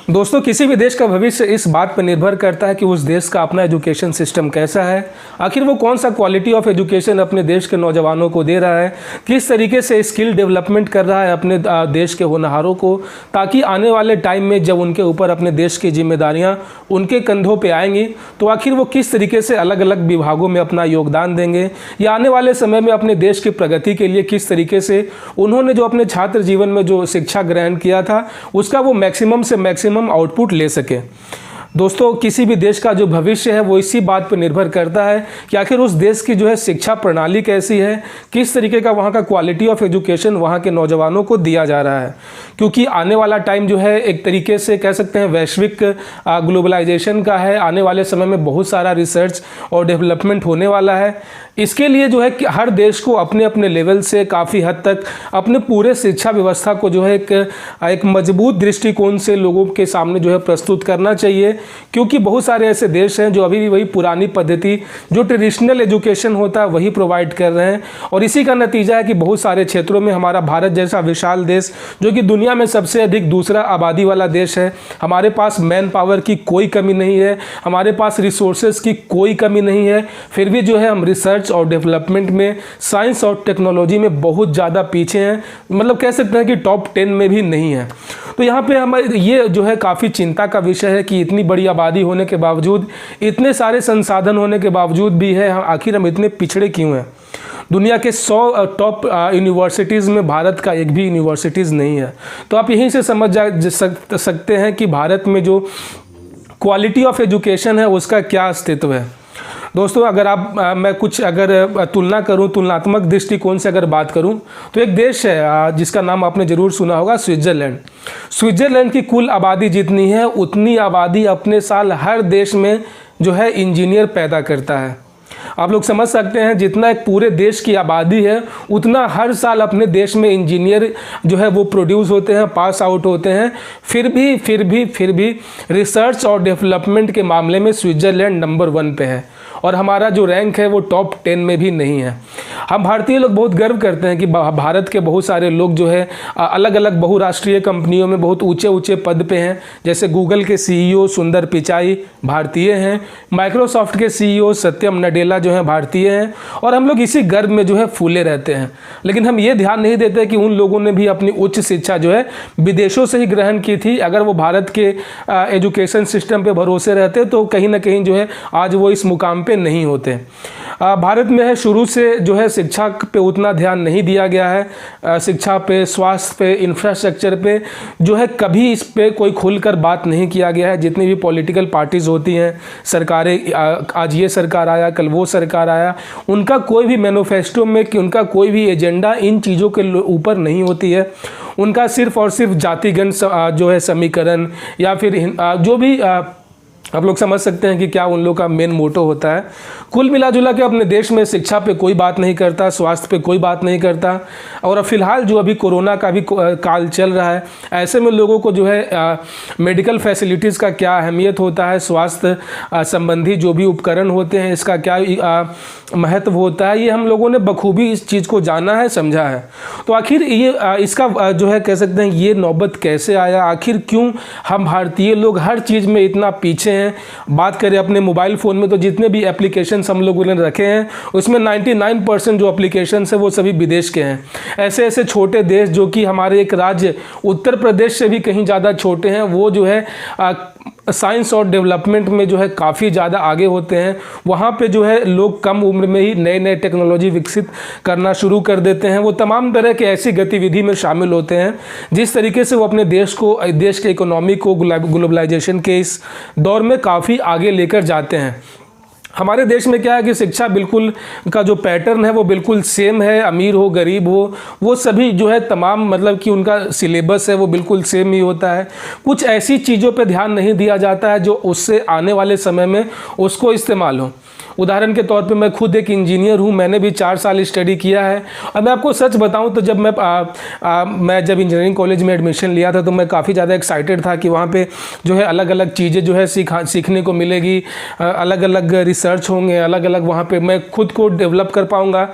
दोस्तों, किसी भी देश का भविष्य इस बात पर निर्भर करता है कि उस देश का अपना एजुकेशन सिस्टम कैसा है। आखिर वो कौन सा क्वालिटी ऑफ एजुकेशन अपने देश के नौजवानों को दे रहा है, किस तरीके से स्किल डेवलपमेंट कर रहा है अपने देश के होनहारों को, ताकि आने वाले टाइम में जब उनके ऊपर अपने देश की जिम्मेदारियां उनके कंधों पे आएंगी तो आखिर वो किस तरीके से अलग अलग विभागों में अपना योगदान देंगे, या आने वाले समय में अपने देश की प्रगति के लिए किस तरीके से उन्होंने जो अपने छात्र जीवन में जो शिक्षा ग्रहण किया था उसका वो मैक्सिमम से मैक्सिमम आउटपुट ले सके। दोस्तों, किसी भी देश का जो भविष्य है वो इसी बात पर निर्भर करता है कि आखिर उस देश की जो है शिक्षा प्रणाली कैसी है, किस तरीके का वहाँ का क्वालिटी ऑफ एजुकेशन वहाँ के नौजवानों को दिया जा रहा है। क्योंकि आने वाला टाइम जो है एक तरीके से कह सकते हैं वैश्विक ग्लोबलाइजेशन का है। आने वाले समय में बहुत सारा रिसर्च और डेवलपमेंट होने वाला है। इसके लिए जो है कि हर देश को अपने अपने लेवल से काफ़ी हद तक अपने पूरे शिक्षा व्यवस्था को जो है एक मजबूत दृष्टिकोण से लोगों के सामने जो है प्रस्तुत करना चाहिए। क्योंकि बहुत सारे ऐसे देश हैं जो अभी भी वही पुरानी पद्धति जो ट्रेडिशनल एजुकेशन होता है वही प्रोवाइड कर रहे हैं, और इसी का नतीजा है कि बहुत सारे क्षेत्रों में हमारा भारत जैसा विशाल देश जो कि दुनिया में सबसे अधिक दूसरा आबादी वाला देश है, हमारे पास मैन पावर की कोई कमी नहीं है, हमारे पास रिसोर्सेज की कोई कमी नहीं है, फिर भी जो है हम रिसर्च और डेवलपमेंट में, साइंस और टेक्नोलॉजी में बहुत ज़्यादा पीछे हैं। मतलब कह सकते हैं कि टॉप 10 में भी नहीं है। तो यहाँ पे हमारे ये जो है काफ़ी चिंता का विषय है कि इतनी बड़ी आबादी होने के बावजूद, इतने सारे संसाधन होने के बावजूद भी है आखिर हम इतने पिछड़े क्यों हैं। दुनिया के 100 टॉप यूनिवर्सिटीज़ में भारत का एक भी यूनिवर्सिटीज़ नहीं है। तो आप यहीं से समझ सकते हैं कि भारत में जो क्वालिटी ऑफ एजुकेशन है उसका क्या अस्तित्व है। दोस्तों, अगर मैं कुछ अगर तुलना करूं, तुलनात्मक दृष्टिकोण से अगर बात करूं, तो एक देश है जिसका नाम आपने ज़रूर सुना होगा, स्विट्ज़रलैंड। स्विट्ज़रलैंड की कुल आबादी जितनी है उतनी आबादी अपने साल हर देश में जो है इंजीनियर पैदा करता है। आप लोग समझ सकते हैं जितना एक पूरे देश की आबादी है उतना हर साल अपने देश में इंजीनियर जो है वो प्रोड्यूस होते हैं, पास आउट होते हैं। फिर भी रिसर्च और डेवलपमेंट के मामले में स्विट्ज़रलैंड नंबर 1 पे है, और हमारा जो रैंक है वो टॉप 10 में भी नहीं है। हम भारतीय लोग बहुत गर्व करते हैं कि भारत के बहुत सारे लोग जो है अलग अलग बहुराष्ट्रीय कंपनियों में बहुत ऊंचे ऊंचे पद पे हैं। जैसे गूगल के CEO सुंदर पिचाई भारतीय हैं, माइक्रोसॉफ्ट के CEO सत्यम नडेला जो है भारतीय हैं, और हम लोग इसी गर्व में जो है फूले रहते हैं। लेकिन हम ये ध्यान नहीं देते कि उन लोगों ने भी अपनी उच्च शिक्षा जो है विदेशों से ही ग्रहण की थी। अगर वो भारत के एजुकेशन सिस्टम पे भरोसे रहते तो कहीं ना कहीं जो है आज वो इस मुकाम पे नहीं होते। भारत में है शुरू से जो है शिक्षा पे उतना ध्यान नहीं दिया गया है। शिक्षा पे, स्वास्थ्य पे, इंफ्रास्ट्रक्चर पे जो है कभी इस पे कोई खुलकर बात नहीं किया गया है। जितनी भी पॉलिटिकल पार्टीज़ होती हैं, सरकारें, आज ये सरकार आया कल वो सरकार आया, उनका कोई भी मैनिफेस्टो में कि उनका कोई भी एजेंडा इन चीज़ों के ऊपर नहीं होती है। उनका सिर्फ और सिर्फ जातिगत जो है समीकरण या फिर जो भी आप लोग समझ सकते हैं कि क्या उन लोगों का मेन मोटो होता है। कुल मिला जुला के अपने देश में शिक्षा पे कोई बात नहीं करता, स्वास्थ्य पे कोई बात नहीं करता। और फिलहाल जो अभी कोरोना का भी काल चल रहा है, ऐसे में लोगों को जो है मेडिकल फैसिलिटीज़ का क्या अहमियत होता है, स्वास्थ्य संबंधी जो भी उपकरण होते हैं इसका क्या महत्व होता है, ये हम लोगों ने बखूबी इस चीज़ को जाना है, समझा है। तो आखिर ये इसका जो है कह सकते हैं ये नौबत कैसे आया, आखिर क्यों हम भारतीय लोग हर चीज़ में इतना पीछे हैं। बात करें अपने मोबाइल फ़ोन में तो जितने भी एप्लीकेशंस हम लोगों ने रखे हैं उसमें 99% जो एप्लीकेशंस है वो सभी विदेश के हैं। ऐसे ऐसे छोटे देश जो कि हमारे एक राज्य उत्तर प्रदेश से भी कहीं ज़्यादा छोटे हैं, वो जो है साइंस और डेवलपमेंट में जो है काफ़ी ज़्यादा आगे होते हैं। वहाँ पे जो है लोग कम उम्र में ही नए नए टेक्नोलॉजी विकसित करना शुरू कर देते हैं। वो तमाम तरह के ऐसी गतिविधि में शामिल होते हैं जिस तरीके से वो अपने देश के इकोनॉमी को ग्लोबलाइजेशन के इस दौर में काफ़ी आगे लेकर जाते हैं। हमारे देश में क्या है कि शिक्षा बिल्कुल का जो पैटर्न है वो बिल्कुल सेम है, अमीर हो गरीब हो वो सभी जो है तमाम मतलब कि उनका सिलेबस है वो बिल्कुल सेम ही होता है। कुछ ऐसी चीज़ों पे ध्यान नहीं दिया जाता है जो उससे आने वाले समय में उसको इस्तेमाल हो। उदाहरण के तौर पे मैं खुद एक इंजीनियर हूँ, मैंने भी 4 साल स्टडी किया है। और मैं आपको सच बताऊँ तो जब मैं जब इंजीनियरिंग कॉलेज में एडमिशन लिया था तो मैं काफ़ी ज़्यादा एक्साइटेड था कि वहाँ पे जो है अलग अलग चीज़ें जो है सीखने को मिलेगी, अलग अलग रिसर्च होंगे, अलग अलग वहाँ पे मैं खुद को डेवलप कर पाऊँगा।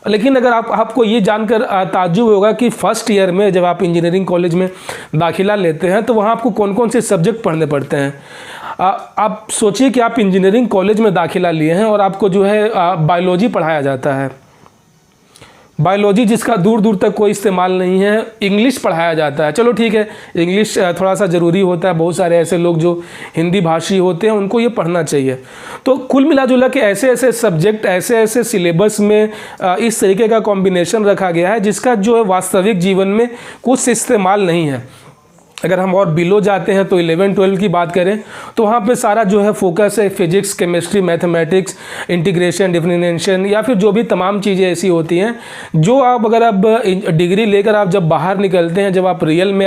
लेकिन अगर आपको ये जानकर ताज्जुब होगा कि फर्स्ट ईयर में जब आप इंजीनियरिंग कॉलेज में दाखिला लेते हैं तो वहाँ आपको कौन कौन से सब्जेक्ट पढ़ने पड़ते हैं। आप सोचिए कि आप इंजीनियरिंग कॉलेज में दाखिला लिए हैं और आपको जो है बायोलॉजी पढ़ाया जाता है। बायोलॉजी जिसका दूर दूर तक कोई इस्तेमाल नहीं है। इंग्लिश पढ़ाया जाता है, चलो ठीक है, इंग्लिश थोड़ा सा ज़रूरी होता है, बहुत सारे ऐसे लोग जो हिंदी भाषी होते हैं उनको ये पढ़ना चाहिए। तो कुल मिला जुला के ऐसे ऐसे सब्जेक्ट, ऐसे ऐसे सिलेबस में इस तरीके का कॉम्बिनेशन रखा गया है जिसका जो है वास्तविक जीवन में कुछ इस्तेमाल नहीं है। अगर हम और बिलो जाते हैं तो 11-12 की बात करें तो वहाँ पे सारा जो है फोकस है physics, chemistry, mathematics, integration, differentiation या फिर जो भी तमाम चीज़ें ऐसी होती हैं जो आप अगर आप डिग्री लेकर आप जब बाहर निकलते हैं, जब आप रियल में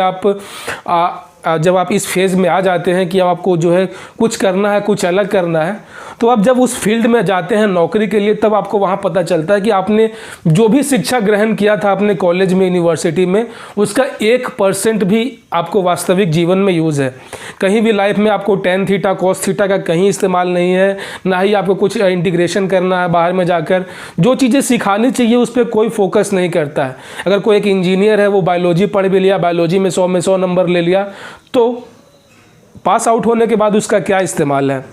जब आप इस फेज़ में आ जाते हैं कि अब आपको जो है कुछ करना है, कुछ अलग करना है, तो आप जब उस फील्ड में जाते हैं नौकरी के लिए तब आपको वहाँ पता चलता है कि आपने जो भी शिक्षा ग्रहण किया था अपने कॉलेज में, यूनिवर्सिटी में, उसका 1% भी आपको वास्तविक जीवन में यूज़ है। कहीं भी लाइफ में आपको tan थीटा cos थीटा का कहीं इस्तेमाल नहीं है, ना ही आपको कुछ इंटीग्रेशन करना है बाहर में जाकर। जो चीज़ें सिखानी चाहिए उस पर कोई फोकस नहीं करता है। अगर कोई एक इंजीनियर है, वो बायोलॉजी पढ़ भी लिया, बायोलॉजी में 100 में 100 नंबर ले लिया, तो पास आउट होने के बाद उसका क्या इस्तेमाल है।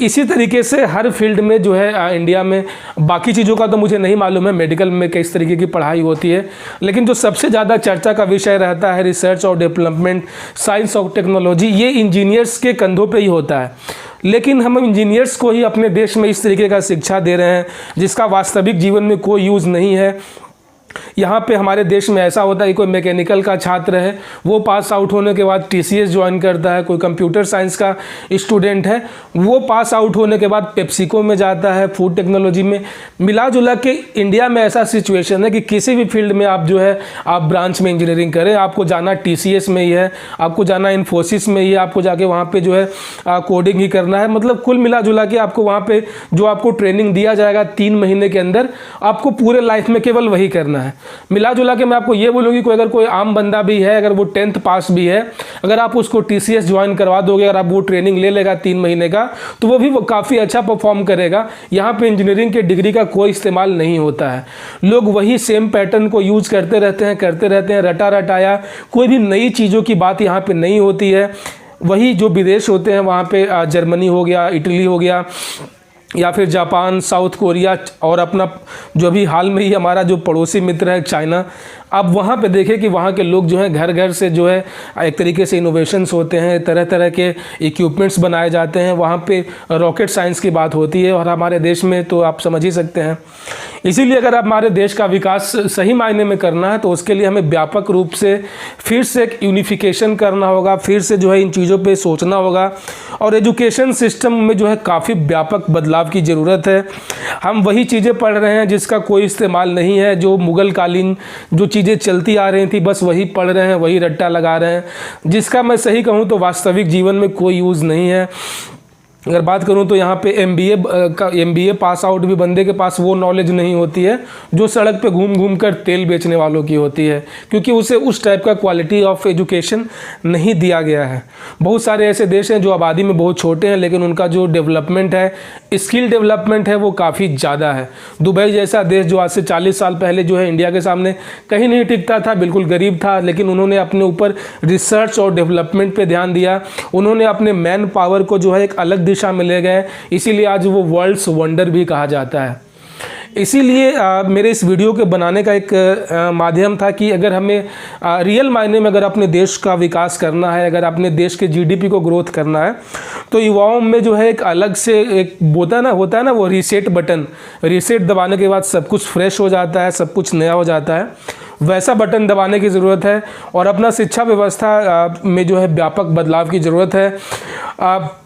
इसी तरीके से हर फील्ड में जो है इंडिया में, बाकी चीज़ों का तो मुझे नहीं मालूम है मेडिकल में किस तरीके की पढ़ाई होती है, लेकिन जो सबसे ज़्यादा चर्चा का विषय रहता है रिसर्च और डेवलपमेंट, साइंस और टेक्नोलॉजी, ये इंजीनियर्स के कंधों पे ही होता है। लेकिन हम इंजीनियर्स को ही अपने देश में इस तरीके का शिक्षा दे रहे हैं जिसका वास्तविक जीवन में कोई यूज़ नहीं है। यहाँ पे हमारे देश में ऐसा होता है कि कोई मैकेनिकल का छात्र है, वो पास आउट होने के बाद टीसीएस ज्वाइन करता है। कोई कंप्यूटर साइंस का स्टूडेंट है, वो पास आउट होने के बाद पेप्सिको में जाता है, फूड टेक्नोलॉजी में। मिला जुला के इंडिया में ऐसा सिचुएशन है कि किसी भी फील्ड में आप जो है आप ब्रांच में इंजीनियरिंग करें, आपको जाना टीसीएस में ही है, आपको जाना इन्फोसिस में ही है, आपको जाके वहाँ पर जो है कोडिंग ही करना है। मतलब कुल मिला जुला के आपको वहाँ पर जो आपको ट्रेनिंग दिया जाएगा 3 महीने के अंदर, आपको पूरे लाइफ में केवल वही करना है। मिला जुला के मैं आपको ये बोलूँगी कि अगर कोई आम बंदा भी है, अगर वो 10th पास भी है, अगर आप उसको टीसीएस ज्वाइन करवा दोगे, अगर आप वो ट्रेनिंग ले लेगा 3 महीने का, तो वो काफ़ी अच्छा परफॉर्म करेगा। यहाँ पे इंजीनियरिंग के डिग्री का कोई इस्तेमाल नहीं होता है। लोग वही सेम पैटर्न को यूज़ करते रहते हैं, रटा रटाया, कोई भी नई चीज़ों की बात यहाँ पर नहीं होती है। वही जो विदेश होते हैं वहाँ पर जर्मनी हो गया, इटली हो गया, या फिर जापान, साउथ कोरिया, और अपना जो अभी हाल में ही हमारा जो पड़ोसी मित्र है चाइना, आप वहाँ पे देखें कि वहाँ के लोग जो हैं घर घर से जो है एक तरीके से इनोवेशंस होते हैं, तरह तरह के इक्विपमेंट्स बनाए जाते हैं। वहाँ पे रॉकेट साइंस की बात होती है, और हमारे देश में तो आप समझ ही सकते हैं। इसीलिए अगर आप हमारे देश का विकास सही मायने में करना है तो उसके लिए हमें व्यापक रूप से फिर से एक यूनिफिकेशन करना होगा, फिर से जो है इन चीज़ों पर सोचना होगा, और एजुकेशन सिस्टम में जो है काफ़ी व्यापक बदलाव की ज़रूरत है। हम वही चीज़ें पढ़ रहे हैं जिसका कोई इस्तेमाल नहीं है, जो मुग़ल कालीन जो चीज़ें चलती आ रही थी बस वही पढ़ रहे हैं, वही रट्टा लगा रहे हैं, जिसका मैं सही कहूँ तो वास्तविक जीवन में कोई यूज़ नहीं है। अगर बात करूं तो यहाँ पे MBA पास आउट भी बंदे के पास वो नॉलेज नहीं होती है जो सड़क पे घूम घूम कर तेल बेचने वालों की होती है, क्योंकि उसे उस टाइप का क्वालिटी ऑफ एजुकेशन नहीं दिया गया है। बहुत सारे ऐसे देश हैं जो आबादी में बहुत छोटे हैं लेकिन उनका जो डेवलपमेंट है, स्किल डेवलपमेंट है, वो काफ़ी ज़्यादा है। दुबई जैसा देश जो आज से 40 साल पहले जो है इंडिया के सामने कहीं नहीं टिकता था, बिल्कुल गरीब था, लेकिन उन्होंने अपने ऊपर रिसर्च और डेवलपमेंट पर ध्यान दिया। उन्होंने अपने मैन पावर को जो है एक अलग दिशा में ले गए, इसीलिए आज वो वर्ल्ड्स वंडर भी कहा जाता है। इसीलिए मेरे इस वीडियो के बनाने का एक माध्यम था कि अगर हमें रियल मायने में अगर अपने देश का विकास करना है, अगर अपने देश के जीडीपी को ग्रोथ करना है, तो युवाओं में जो है एक अलग से एक होता है ना वो रीसेट बटन, रीसेट दबाने के बाद सब कुछ फ्रेश हो जाता है, सब कुछ नया हो जाता है, वैसा बटन दबाने की ज़रूरत है। और अपना शिक्षा व्यवस्था में जो है व्यापक बदलाव की ज़रूरत है।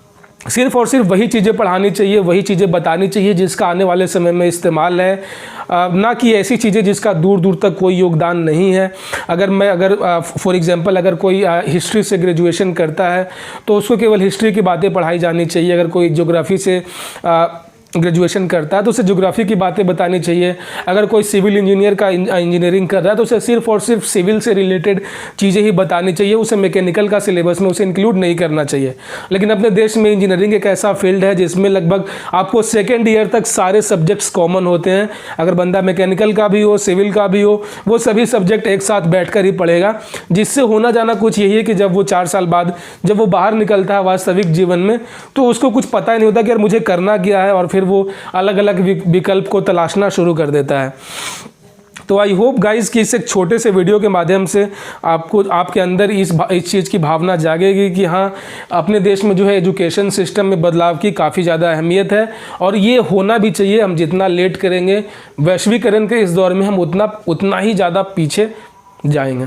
सिर्फ और सिर्फ वही चीज़ें पढ़ानी चाहिए, वही चीज़ें बतानी चाहिए जिसका आने वाले समय में इस्तेमाल है, ना कि ऐसी चीज़ें जिसका दूर दूर तक कोई योगदान नहीं है। अगर फॉर एग्जांपल अगर कोई हिस्ट्री से ग्रेजुएशन करता है तो उसको केवल हिस्ट्री की बातें पढ़ाई जानी चाहिए। अगर कोई ज्योग्राफी से ग्रेजुएशन करता है तो उसे ज्योग्राफी की बातें बतानी चाहिए। अगर कोई सिविल इंजीनियर का इंजीनियरिंग कर रहा है तो उसे सिर्फ और सिर्फ सिविल से रिलेटेड चीज़ें ही बतानी चाहिए, उसे मैकेनिकल का सिलेबस में उसे इंक्लूड नहीं करना चाहिए। लेकिन अपने देश में इंजीनियरिंग एक ऐसा फील्ड है जिसमें लगभग आपको सेकेंड ईयर तक सारे सब्जेक्ट्स कॉमन होते हैं। अगर बंदा मैकेनिकल का भी हो, सिविल का भी हो, वो सभी सब्जेक्ट एक साथ बैठ कर ही पढ़ेगा, जिससे होना जाना कुछ यही है कि जब वो 4 साल बाद जब वो बाहर निकलता है वास्तविक जीवन में, तो उसको कुछ पता ही नहीं होता कि यार मुझे करना क्या है, और फिर वो अलग अलग विकल्प को तलाशना शुरू कर देता है। तो आई होप गाइस कि इस एक छोटे से वीडियो के माध्यम से आपको आपके अंदर इस चीज़ की भावना जागेगी कि हाँ, अपने देश में जो है एजुकेशन सिस्टम में बदलाव की काफ़ी ज़्यादा अहमियत है, और ये होना भी चाहिए। हम जितना लेट करेंगे वैश्वीकरण के इस दौर में, हम उतना ही ज़्यादा पीछे जाएंगे।